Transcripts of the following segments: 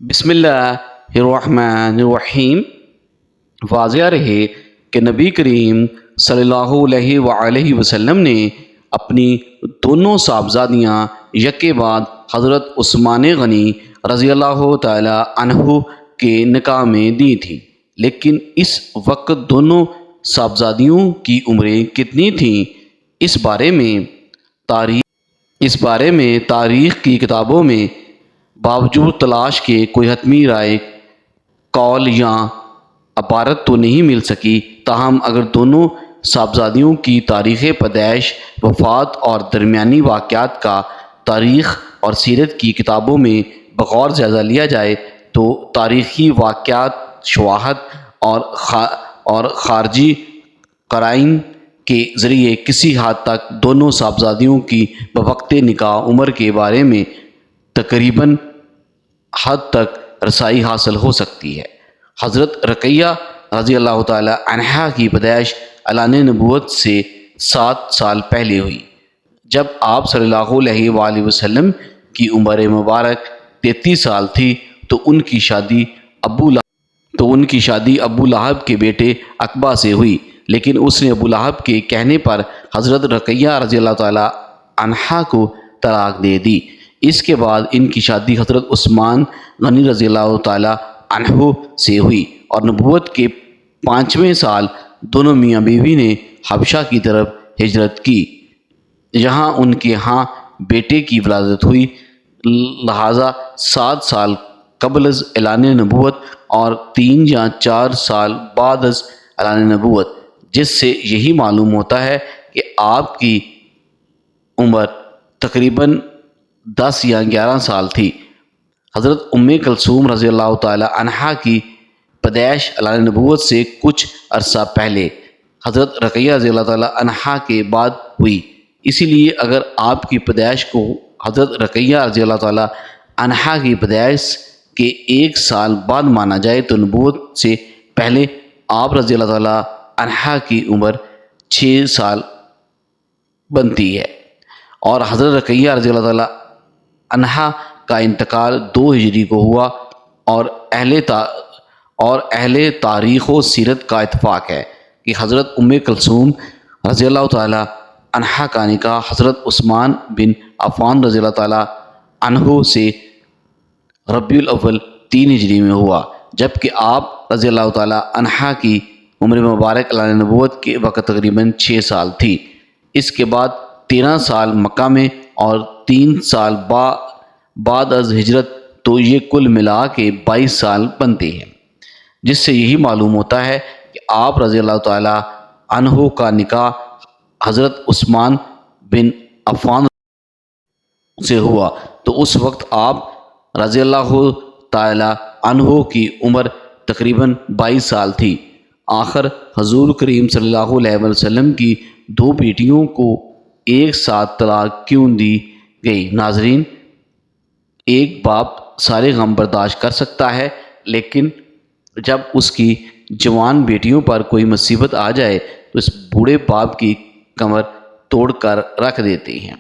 بسم اللہ الرحمن الرحیم۔ واضح رہے کہ نبی کریم صلی اللہ علیہ وآلہ وسلم نے اپنی دونوں صاحبزادیاں یکے بعد حضرت عثمان غنی رضی اللہ تعالی عنہ کے نکاح میں دی تھیں، لیکن اس وقت دونوں صاحبزادیوں کی عمریں کتنی تھیں، اس بارے میں تاریخ کی کتابوں میں باوجود تلاش کے کوئی حتمی رائے قول یا عبارت تو نہیں مل سکی۔ تاہم اگر دونوں صاحبزادیوں کی تاریخ پیدائش، وفات اور درمیانی واقعات کا تاریخ اور سیرت کی کتابوں میں بغور جائزہ لیا جائے تو تاریخی واقعات، شواہد اور خارجی قرائن کے ذریعے کسی حد تک دونوں صاحبزادیوں کی بوقت نکاح عمر کے بارے میں تقریباً حد تک رسائی حاصل ہو سکتی ہے۔ حضرت رقیہ رضی اللہ تعالی عنہا کی پیدائش اعلان نبوت سے 7 سال پہلے ہوئی، جب آپ صلی اللہ علیہ وآلہ وسلم کی عمر مبارک 33 سال تھی تو ان کی شادی ابو لہب کے بیٹے عقبہ سے ہوئی، لیکن اس نے ابو لہب کے کہنے پر حضرت رقیہ رضی اللہ تعالی عنہا کو طلاق دے دی۔ اس کے بعد ان کی شادی حضرت عثمان غنی رضی اللہ تعالی عنہ سے ہوئی، اور نبوت کے 5ویں سال دونوں میاں بیوی نے حبشہ کی طرف ہجرت کی، جہاں ان کے ہاں بیٹے کی ولادت ہوئی۔ لہٰذا 7 سال قبل از اعلان نبوت اور 3 یا 4 سال بعد از اعلان نبوت، جس سے یہی معلوم ہوتا ہے کہ آپ کی عمر تقریباً 10 یا 11 سال تھی۔ حضرت ام کلثوم رضی اللہ تعالی عنہا کی پیدائش اعلان نبوت سے کچھ عرصہ پہلے حضرت رقیہ رضی اللہ تعالی عنہا کے بعد ہوئی، اسی لیے اگر آپ کی پیدائش کو حضرت رقیہ رضی اللہ تعالی عنہا کی پیدائش کے 1 سال بعد مانا جائے تو نبوت سے پہلے آپ رضی اللہ تعالی عنہا کی عمر 6 سال بنتی ہے، اور حضرت رقیہ رضی اللہ تعالی عنہا کا انتقال 2 ہجری کو ہوا، اور اہل تاریخ و سیرت کا اتفاق ہے کہ حضرت ام کلثوم رضی اللہ تعالی عنہا کا نکاح حضرت عثمان بن عفان رضی اللہ تعالی عنہ سے ربیع الاول 3 ہجری میں ہوا، جبکہ آپ رضی اللہ تعالی عنہا کی عمر مبارک اعلان نبوت کے وقت تقریباً 6 سال تھی۔ اس کے بعد 13 سال مکہ میں اور 3 سال بعد از ہجرت، تو یہ کل ملا کے 22 سال بنتے ہیں، جس سے یہی معلوم ہوتا ہے کہ آپ رضی اللہ تعالی عنہ کا نکاح حضرت عثمان بن عفان سے ہوا، تو اس وقت آپ رضی اللہ تعالی عنہ کی عمر تقریباً 22 سال تھی۔ آخر حضور کریم صلی اللہ علیہ وسلم کی 2 بیٹیوں کو ایک ساتھ طلاق کیوں دی گئی؟ ناظرین، ایک باپ سارے غم برداشت کر سکتا ہے، لیکن جب اس کی جوان بیٹیوں پر کوئی مصیبت آ جائے تو اس بوڑھے باپ کی کمر توڑ کر رکھ دیتے ہیں۔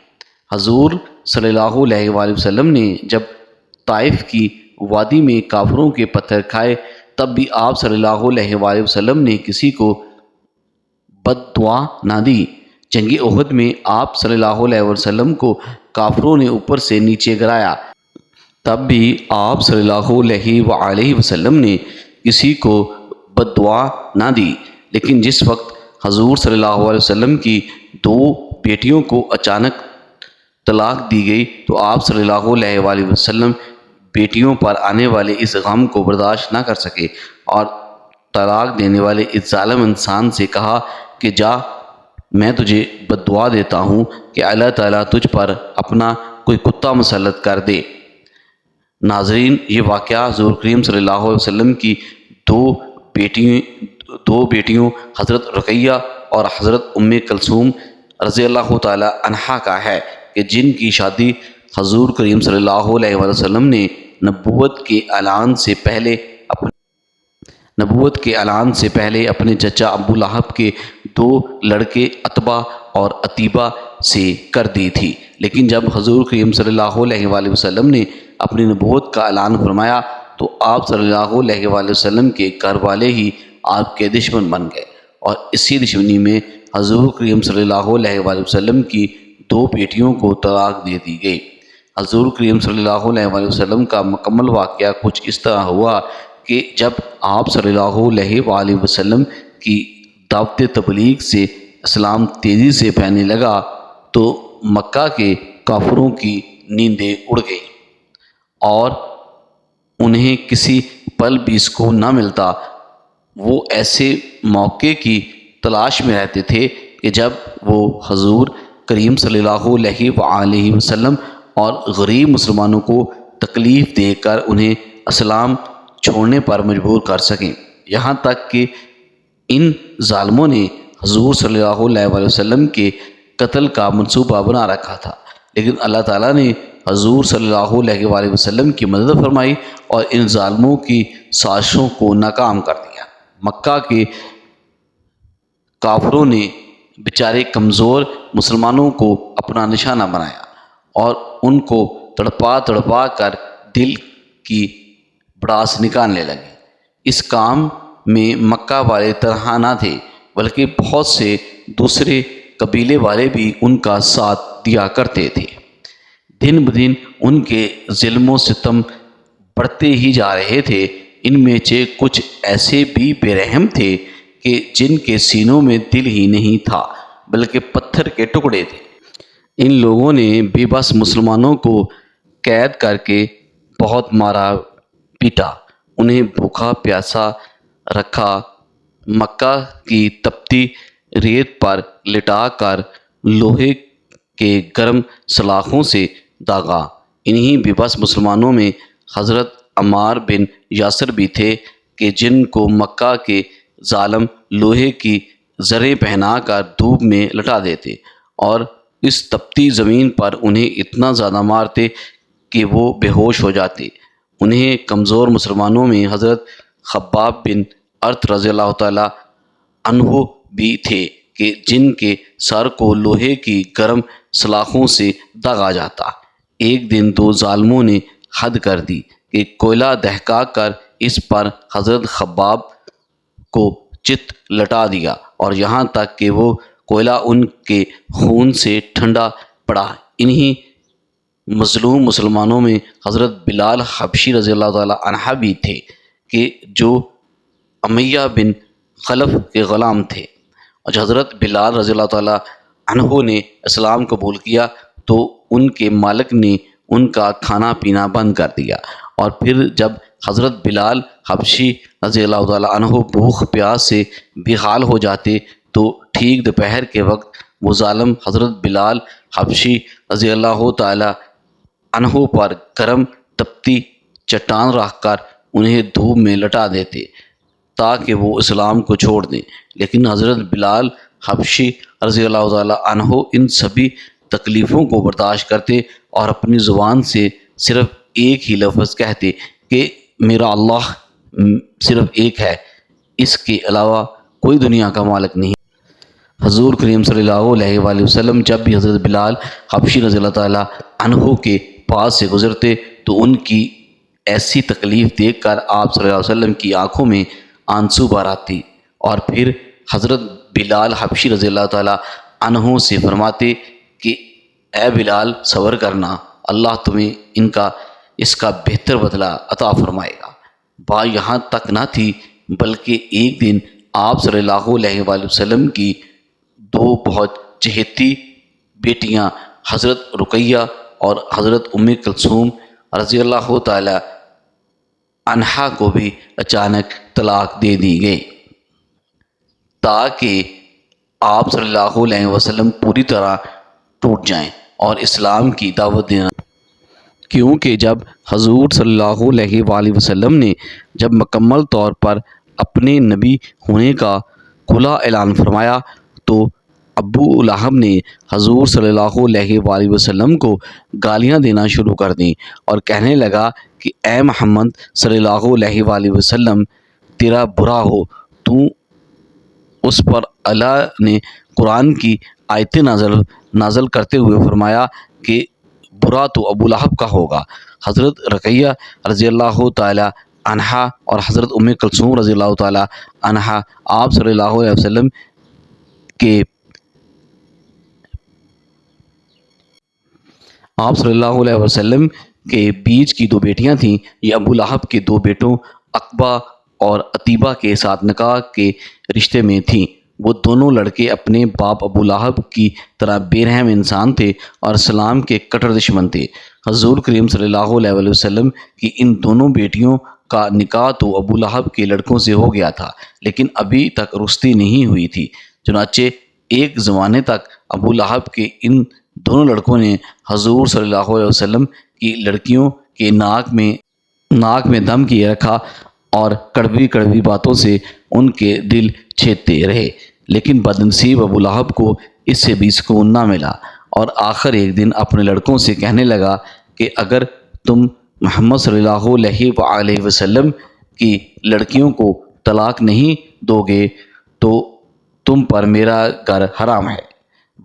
حضور صلی اللہ علیہ وآلہ وسلم نے جب طائف کی وادی میں کافروں کے پتھر کھائے، تب بھی آپ صلی اللہ علیہ وآلہ وسلم نے کسی کو بد دعا نہ دی۔ جنگ احد میں آپ صلی اللہ علیہ وسلم کو کافروں نے اوپر سے نیچے گرایا، تب بھی آپ صلی اللہ علیہ وآلہ وسلم نے کسی کو بد دعا نہ دی۔ لیکن جس وقت حضور صلی اللہ علیہ وسلم کی 2 بیٹیوں کو اچانک طلاق دی گئی تو آپ صلی اللہ علیہ وآلہ وسلم بیٹیوں پر آنے والے اس غم کو برداشت نہ کر سکے، اور طلاق دینے والے اس ظالم انسان سے کہا کہ جا، میں تجھے بد دعا دیتا ہوں کہ اللہ تعالیٰ تجھ پر اپنا کوئی کتا مسلط کر دے۔ ناظرین، یہ واقعہ حضور کریم صلی اللہ علیہ وسلم کی 2 بیٹیوں حضرت رقیہ اور حضرت ام کلثوم رضی اللہ تعالی عنہا کا ہے، کہ جن کی شادی حضور کریم صلی اللہ علیہ وسلم نے نبوت کے اعلان سے پہلے اپنے چچا ابو لہب کے 2 لڑکے عتبہ اور عتیبہ سے کر دی تھی، لیکن جب حضور کریم صلی اللہ علیہ وآلہ وسلم نے اپنی نبوت کا اعلان فرمایا تو آپ صلی اللہ علیہ وآلہ وسلم کے گھر والے ہی آپ کے دشمن بن گئے، اور اسی دشمنی میں حضور کریم صلی اللہ علیہ وآلہ وسلم کی 2 بیٹیوں کو طلاق دے دی گئی۔ حضور کریم صلی اللہ علیہ وآلہ وسلم کا مکمل واقعہ کچھ اس طرح ہوا کہ جب آپ صلی اللہ علیہ وآلہ وسلم کی دعوت تبلیغ سے اسلام تیزی سے پھیلنے لگا تو مکہ کے کافروں کی نیندیں اڑ گئیں اور انہیں کسی پل بھی سکون نہ ملتا۔ وہ ایسے موقع کی تلاش میں رہتے تھے کہ جب وہ حضور کریم صلی اللہ علیہ وآلہ وسلم اور غریب مسلمانوں کو تکلیف دے کر انہیں اسلام چھوڑنے پر مجبور کر سکیں، یہاں تک کہ ان ظالموں نے حضور صلی اللہ علیہ وآلہ وسلم کے قتل کا منصوبہ بنا رکھا تھا، لیکن اللہ تعالیٰ نے حضور صلی اللہ علیہ وآلہ وسلم کی مدد فرمائی اور ان ظالموں کی سازشوں کو ناکام کر دیا۔ مکہ کے کافروں نے بیچارے کمزور مسلمانوں کو اپنا نشانہ بنایا اور ان کو تڑپا تڑپا کر دل کی بڑاس نکالنے لگے۔ اس کام میں مکہ والے تنہا نہ تھے بلکہ بہت سے دوسرے قبیلے والے بھی ان کا ساتھ دیا کرتے تھے۔ دن بدن ان کے ظلم و ستم بڑھتے ہی جا رہے تھے۔ ان میں سے کچھ ایسے بھی بے رحم تھے کہ جن کے سینوں میں دل ہی نہیں تھا بلکہ پتھر کے ٹکڑے تھے۔ ان لوگوں نے بے بس مسلمانوں کو قید کر کے بہت مارا پیٹا، انہیں بھوکا پیاسا رکھا، مکہ کی تپتی ریت پر لٹا کر لوہے کے گرم سلاخوں سے داغا۔ انہی بے بس مسلمانوں میں حضرت عمار بن یاسر بھی تھے کہ جن کو مکہ کے ظالم لوہے کی زریں پہنا کر دھوپ میں لٹا دیتے اور اس تپتی زمین پر انہیں اتنا زیادہ مارتے کہ وہ بے ہوش ہو جاتے۔ انہیں کمزور مسلمانوں میں حضرت خباب بن ارت رضی اللہ تعالی عنہ بھی تھے کہ جن کے سر کو لوہے کی گرم سلاخوں سے داغا جاتا۔ ایک دن 2 ظالموں نے حد کر دی کہ کوئلہ دہکا کر اس پر حضرت خباب کو چت لٹا دیا اور یہاں تک کہ وہ کوئلہ ان کے خون سے ٹھنڈا پڑا۔ انہی مظلوم مسلمانوں میں حضرت بلال حبشی رضی اللہ تعالی عنہ بھی تھے کہ جو امیہ بن خلف کے غلام تھے، اور حضرت بلال رضی اللہ تعالی عنہ نے اسلام قبول کیا تو ان کے مالک نے ان کا کھانا پینا بند کر دیا، اور پھر جب حضرت بلال حبشی رضی اللہ تعالی عنہ بھوک پیاس سے بے حال ہو جاتے تو ٹھیک دوپہر کے وقت وہ ظالم حضرت بلال حبشی رضی اللہ تعالی عنہ پر گرم تپتی چٹان رکھ کر انہیں دھوپ میں لٹا دیتے تاکہ وہ اسلام کو چھوڑ دیں، لیکن حضرت بلال حبشی رضی اللہ تعالی عنہ ان سبھی تکلیفوں کو برداشت کرتے اور اپنی زبان سے صرف ایک ہی لفظ کہتے کہ میرا اللہ صرف ایک ہے، اس کے علاوہ کوئی دنیا کا مالک نہیں۔ حضور کریم صلی اللہ علیہ وآلہ وسلم جب بھی حضرت بلال حبشی رضی اللہ تعالی عنہ کے پاس سے گزرتے تو ان کی ایسی تکلیف دیکھ کر آپ صلی اللہ علیہ وسلم کی آنکھوں میں آنسو بھر آتی، اور پھر حضرت بلال حبشی رضی اللہ تعالی عنہ سے فرماتے کہ اے بلال صبر کرنا، اللہ تمہیں اس کا بہتر بدلہ عطا فرمائے گا۔ بات یہاں تک نہ تھی بلکہ ایک دن آپ صلی اللہ علیہ وآلہ وسلم کی 2 بہت چہیتی بیٹیاں حضرت رقیہ اور حضرت کلثوم رضی اللہ تعالی عنہا کو بھی اچانک طلاق دے دی گئی تاکہ آپ صلی اللہ علیہ وسلم پوری طرح ٹوٹ جائیں اور اسلام کی دعوت دینا، کیونکہ جب حضور صلی اللہ علیہ وآلہ وسلم نے جب مکمل طور پر اپنے نبی ہونے کا کھلا اعلان فرمایا تو ابو لہب نے حضور صلی اللہ علیہ وآلہ وسلم کو گالیاں دینا شروع کر دیں اور کہنے لگا کہ اے محمد صلی اللہ علیہ وآلہ وسلم، تیرا برا ہو، تو اس پر اللہ نے قرآن کی آیتیں نازل کرتے ہوئے فرمایا کہ برا تو ابو لہب کا ہوگا۔ حضرت رقیہ رضی اللہ تعالی عنہا اور حضرت ام کلثوم رضی اللہ تعالی عنہا آپ صلی اللہ علیہ وسلم کے بیچ کی دو بیٹیاں تھیں۔ یہ ابو لہب کے دو بیٹوں عقبہ اور عتیبہ کے ساتھ نکاح کے رشتے میں تھیں۔ وہ دونوں لڑکے اپنے باپ ابو لہب کی طرح بے رحم انسان تھے اور اسلام کے کٹر دشمن تھے۔ حضور کریم صلی اللہ علیہ وسلم کی ان دونوں بیٹیوں کا نکاح تو ابو لہب کے لڑکوں سے ہو گیا تھا، لیکن ابھی تک رشتی نہیں ہوئی تھی۔ چنانچہ ایک زمانے تک ابو لہب کے ان دونوں لڑکوں نے حضور صلی اللہ علیہ وسلم کی لڑکیوں کے ناک میں دم کیے رکھا اور کڑوی کڑوی باتوں سے ان کے دل چھیدتے رہے، لیکن بدنصیب ابو لہب کو اس سے بھی سکون نہ ملا، اور آخر ایک دن اپنے لڑکوں سے کہنے لگا کہ اگر تم محمد صلی اللہ علیہ وآلہ وسلم کی لڑکیوں کو طلاق نہیں دو گے تو تم پر میرا گھر حرام ہے۔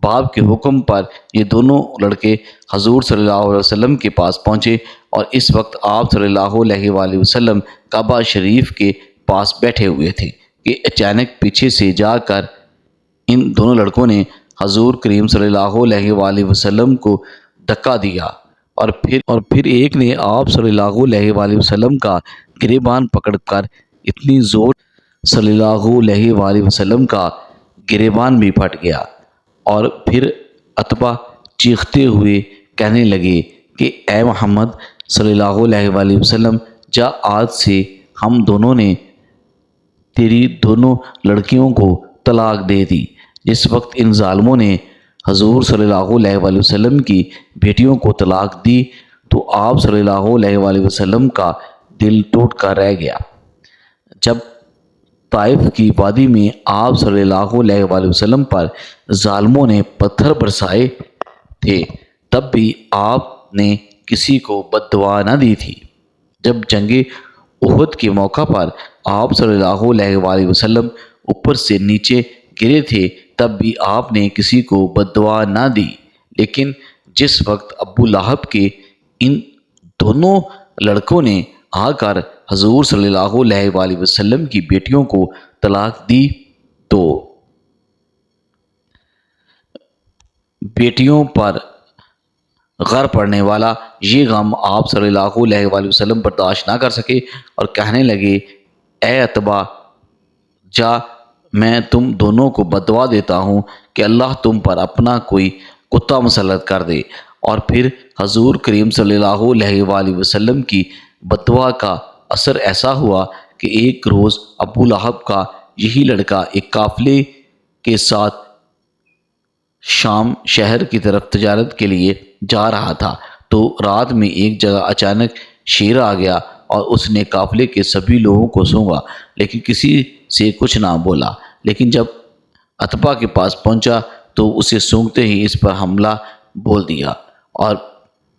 باپ کے حکم پر یہ دونوں لڑکے حضور صلی اللہ علیہ وسلم کے پاس پہنچے، اور اس وقت آپ صلی اللہ علیہ وآلہ وسلم کعبہ شریف کے پاس بیٹھے ہوئے تھے کہ اچانک پیچھے سے جا کر ان دونوں لڑکوں نے حضور کریم صلی اللہ علیہ وآلہ وسلم کو دھکا دیا، اور پھر ایک نے آپ صلی اللہ علیہ وآلہ وسلم کا گریبان پکڑ کر اتنی زور صلی اللہ علیہ وآلہ وسلم کا گریبان بھی پھٹ گیا، اور پھر عتبہ چیختے ہوئے کہنے لگے کہ اے محمد صلی اللہ علیہ وآلہ وسلم، جا آج سے ہم دونوں نے تیری دونوں لڑکیوں کو طلاق دے دی۔ جس وقت ان ظالموں نے حضور صلی اللہ علیہ وآلہ وسلم کی بیٹیوں کو طلاق دی تو آپ صلی اللہ علیہ وآلہ وسلم کا دل ٹوٹ کر رہ گیا۔ جب طائف کی وادی میں آپ صلی اللہ علیہ وآلہ وسلم پر ظالموں نے پتھر برسائے تھے، تب بھی آپ نے کسی کو بد دعا نہ دی تھی۔ جب جنگ احد کے موقع پر آپ صلی اللہ علیہ وآلہ وسلم اوپر سے نیچے گرے تھے، تب بھی آپ نے کسی کو بد دعا نہ دی، لیکن جس وقت ابو لہب کے ان دونوں لڑکوں نے آ کر حضور صلی اللہ علیہ وآلہ وسلم کی بیٹیوں کو طلاق دی تو بیٹیوں پر غر پڑنے والا یہ غم آپ صلی اللہ علیہ وآلہ وسلم برداشت نہ کر سکے، اور کہنے لگے اے عتبہ، جا، میں تم دونوں کو بد دعا دیتا ہوں کہ اللہ تم پر اپنا کوئی کتا مسلط کر دے۔ اور پھر حضور کریم صلی اللہ علیہ وآلہ وسلم کی بد دعا کا اثر ایسا ہوا کہ ایک روز ابو لہب کا یہی لڑکا ایک قافلے کے ساتھ شام شہر کی طرف تجارت کے لیے جا رہا تھا، تو رات میں ایک جگہ اچانک شیر آ گیا اور اس نے قافلے کے سبھی لوگوں کو سونگا، لیکن کسی سے کچھ نہ بولا۔ لیکن جب عتبہ کے پاس پہنچا تو اسے سونگتے ہی اس پر حملہ بول دیا اور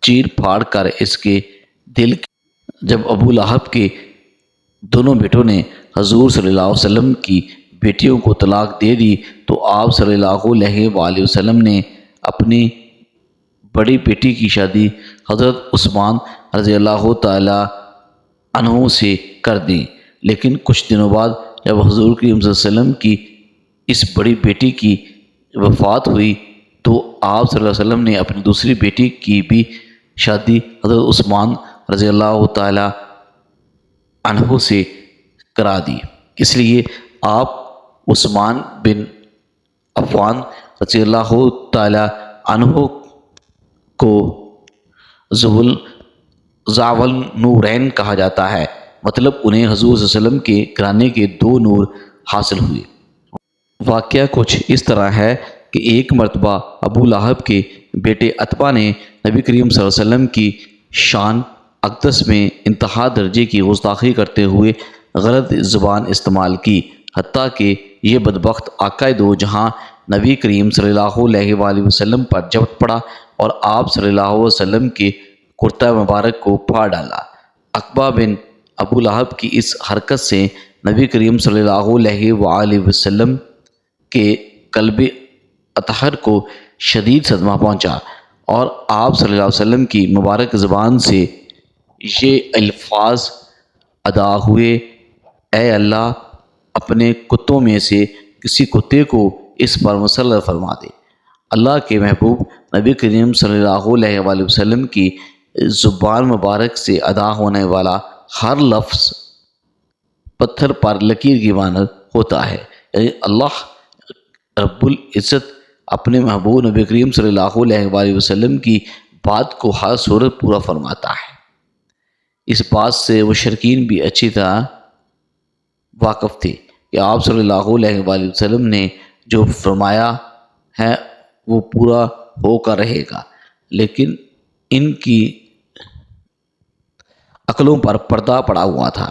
چیر پھاڑ کر اس کے دل۔ جب ابو لہب کے دونوں بیٹوں نے حضور صلی اللہ علیہ وسلم کی بیٹیوں کو طلاق دے دی تو آپ صلی اللہ علیہ وآلہ وسلم نے اپنی بڑی بیٹی کی شادی حضرت عثمان رضی اللہ تعالی عنہ سے کر دی۔ لیکن کچھ دنوں بعد جب حضور کریم صلی اللہ علیہ وسلم کی اس بڑی بیٹی کی وفات ہوئی تو آپ صلی اللہ علیہ وسلم نے اپنی دوسری بیٹی کی بھی شادی حضرت عثمان رضی اللہ تعالی عنہ سے کرا دی۔ اس لیے آپ عثمان بن عفان رضی اللہ تعالی عنہ کو ذوال نورین کہا جاتا ہے، مطلب انہیں حضور صلی اللہ علیہ وسلم کے گھرانے کے دو نور حاصل ہوئے۔ واقعہ کچھ اس طرح ہے کہ ایک مرتبہ ابو لہب کے بیٹے عتبہ نے نبی کریم صلی اللہ علیہ وسلم کی شان اقدس میں انتہا درجے کی گستاخی کرتے ہوئے غلط زبان استعمال کی، حتیٰ کہ یہ بدبخت آقائے دو جہاں نبی کریم صلی اللہ علیہ وآلہ وسلم پر جبت پڑا اور آپ صلی اللہ علیہ وسلم کے کرتہ مبارک کو پھاڑ ڈالا۔ عقبہ بن ابو لہب کی اس حرکت سے نبی کریم صلی اللہ علیہ وآلہ وسلم کے قلب اطہر کو شدید صدمہ پہنچا، اور آپ صلی اللہ علیہ وسلم کی مبارک زبان سے یہ الفاظ ادا ہوئے، اے اللہ اپنے کتوں میں سے کسی کتے کو اس پر مسلط فرما دے۔ اللہ کے محبوب نبی کریم صلی اللہ علیہ وآلہ وسلم کی زبان مبارک سے ادا ہونے والا ہر لفظ پتھر پر لکیر کی مانند ہوتا ہے، یعنی اللہ رب العزت اپنے محبوب نبی کریم صلی اللہ علیہ وآلہ وسلم کی بات کو ہر صورت پورا فرماتا ہے۔ اس بات سے مشرکین بھی اچھی طرح واقف تھے کہ آپ صلی اللہ علیہ وآلہ وسلم نے جو فرمایا ہے وہ پورا ہو کر رہے گا، لیکن ان کی عقلوں پر پردہ پڑا ہوا تھا۔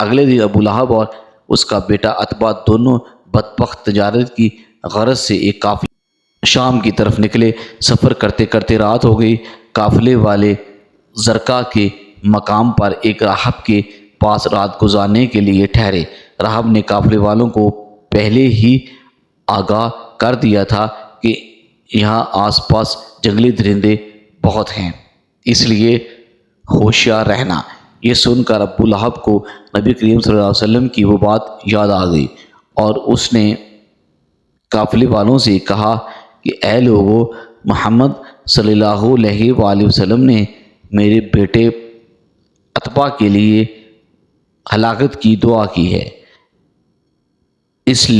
اگلے دن ابو لہب اور اس کا بیٹا عتبہ دونوں بدبخت تجارت کی غرض سے ایک قافلے شام کی طرف نکلے۔ سفر کرتے کرتے رات ہو گئی۔ قافلے والے زرقا کے مقام پر ایک راہب کے پاس رات گزارنے کے لیے ٹھہرے۔ راہب نے قافلے والوں کو پہلے ہی آگاہ کر دیا تھا کہ یہاں آس پاس جنگلی درندے بہت ہیں، اس لیے ہوشیار رہنا۔ یہ سن کر ابو لہب کو نبی کریم صلی اللہ علیہ وسلم کی وہ بات یاد آ گئی اور اس نے قافلے والوں سے کہا کہ اے لوگو، محمد صلی اللہ علیہ وآلہ وسلم نے میرے بیٹے عتبہ کے لیے ہلاکت کی دعا کی ہے، اس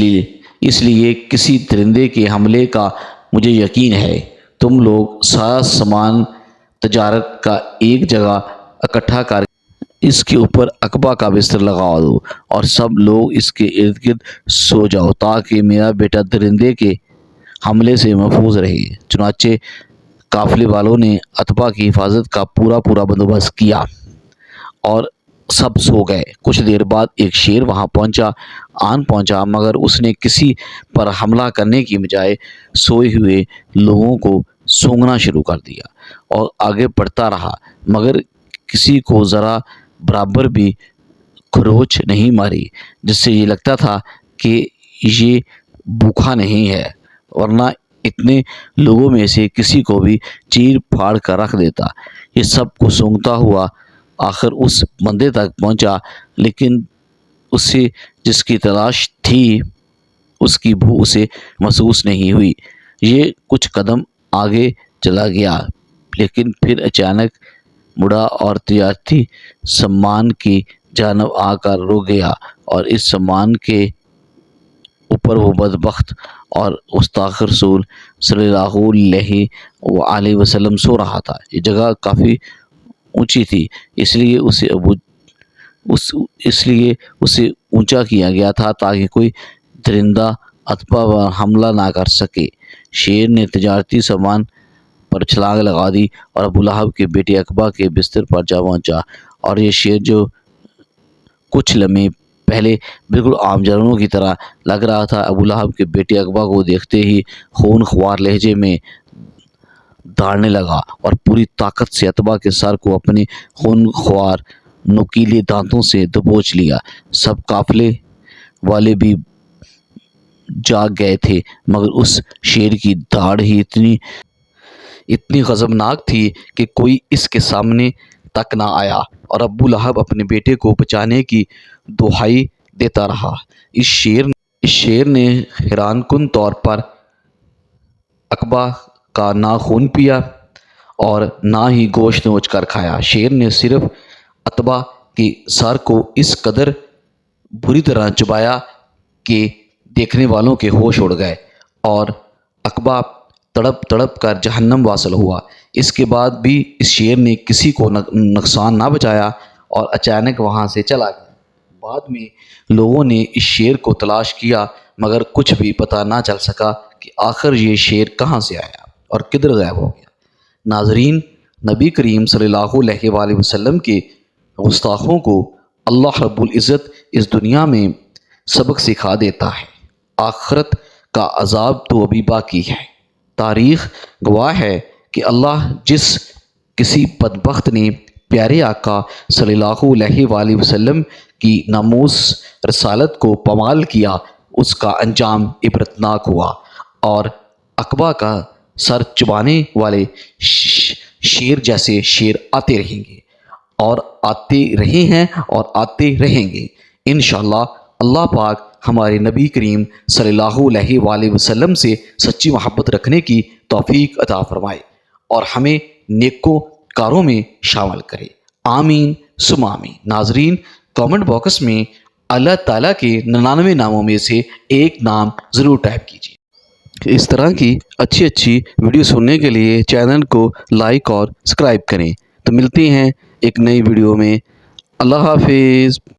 لیے کسی درندے کے حملے کا مجھے یقین ہے۔ تم لوگ سارا سامان تجارت کا ایک جگہ اکٹھا کر اس کے اوپر عقبہ کا بستر لگا دو اور سب لوگ اس کے ارد گرد سو جاؤ تاکہ میرا بیٹا درندے کے حملے سے محفوظ رہے۔ چنانچہ قافلے والوں نے عتبہ کی حفاظت کا پورا بندوبست کیا اور سب سو گئے۔ کچھ دیر بعد ایک شیر وہاں پہنچا مگر اس نے کسی پر حملہ کرنے کی بجائے سوئے ہوئے لوگوں کو سونگنا شروع کر دیا اور آگے بڑھتا رہا، مگر کسی کو ذرا برابر بھی کھروچ نہیں ماری، جس سے یہ لگتا تھا کہ یہ بھوکا نہیں ہے، ورنہ اتنے لوگوں میں سے کسی کو بھی چیر پھاڑ کر رکھ دیتا۔ یہ سب کو سونگتا ہوا آخر اس بندے تک پہنچا، لیکن اسے جس کی تلاش تھی اس کی بو اسے محسوس نہیں ہوئی۔ یہ کچھ قدم آگے چلا گیا، لیکن پھر اچانک مڑا اور تجارتی سامان کی جانب آ کر رک گیا، اور اس سامان کے اوپر وہ بدبخت اور گستاخ رسول صلی اللہ علیہ وآلہ وسلم سو رہا تھا۔ یہ جگہ کافی اونچی تھی، اس لیے اسے اونچا کیا گیا تھا تاکہ کوئی درندہ عتبہ پر حملہ نہ کر سکے۔ شیر نے تجارتی سامان پر چھلانگ لگا دی اور ابو لہب کے بیٹے عقبہ کے بستر پر جا پہنچا، اور یہ شیر جو کچھ لمحے پہلے بالکل عام جانوروں کی طرح لگ رہا تھا، ابو لہب کے بیٹے عقبہ کو دیکھتے ہی خون خوار لہجے میں دھاڑنے لگا اور پوری طاقت سے عتبہ کے سر کو اپنے خون خوار نوکیلے دانتوں سے دبوچ لیا۔ سب قافلے والے بھی جاگ گئے تھے، مگر اس شیر کی داڑھ ہی اتنی غضبناک تھی کہ کوئی اس کے سامنے تک نہ آیا، اور ابو لہب اپنے بیٹے کو بچانے کی دہائی دیتا رہا۔ اس شیر نے حیران کن طور پر عقبہ کا نہ خون پیا اور نہ ہی گوشت نوچ کر کھایا۔ شیر نے صرف عتبہ کے سر کو اس قدر بری طرح چبایا کہ دیکھنے والوں کے ہوش اڑ گئے اور عقبہ تڑپ کر جہنم واصل ہوا۔ اس کے بعد بھی اس شیر نے کسی کو نقصان نہ پہنچایا اور اچانک وہاں سے چلا گیا۔ بعد میں لوگوں نے اس شیر کو تلاش کیا، مگر کچھ بھی پتہ نہ چل سکا کہ آخر یہ شیر کہاں سے آیا اور کدھر غائب ہو گیا۔ ناظرین، نبی کریم صلی اللہ علیہ وآلہ وسلم کے گستاخوں کو اللہ رب العزت اس دنیا میں سبق سکھا دیتا ہے، آخرت کا عذاب تو ابھی باقی ہے۔ تاریخ گواہ ہے کہ اللہ جس کسی بدبخت نے پیارے آقا صلی اللہ علیہ وآلہ وسلم کی ناموس رسالت کو پامال کیا، اس کا انجام عبرتناک ہوا، اور عقبہ کا سر چبانے والے شیر جیسے شیر آتے رہیں گے۔ اور آتے رہے ہیں اور آتے رہیں گے انشاءاللہ۔ اللہ پاک ہمارے نبی کریم صلی اللہ علیہ وآلہ وسلم سے سچی محبت رکھنے کی توفیق عطا فرمائے اور ہمیں نیکو کاروں میں شامل کرے، آمین ثم آمین۔ ناظرین، کامنٹ باکس میں اللہ تعالیٰ کے 99 ناموں میں سے ایک نام ضرور ٹائپ کیجیے۔ اس طرح کی اچھی ویڈیو سننے کے لیے چینل کو لائک اور سبسکرائب کریں۔ تو ملتے ہیں ایک نئی ویڈیو میں۔ اللہ حافظ۔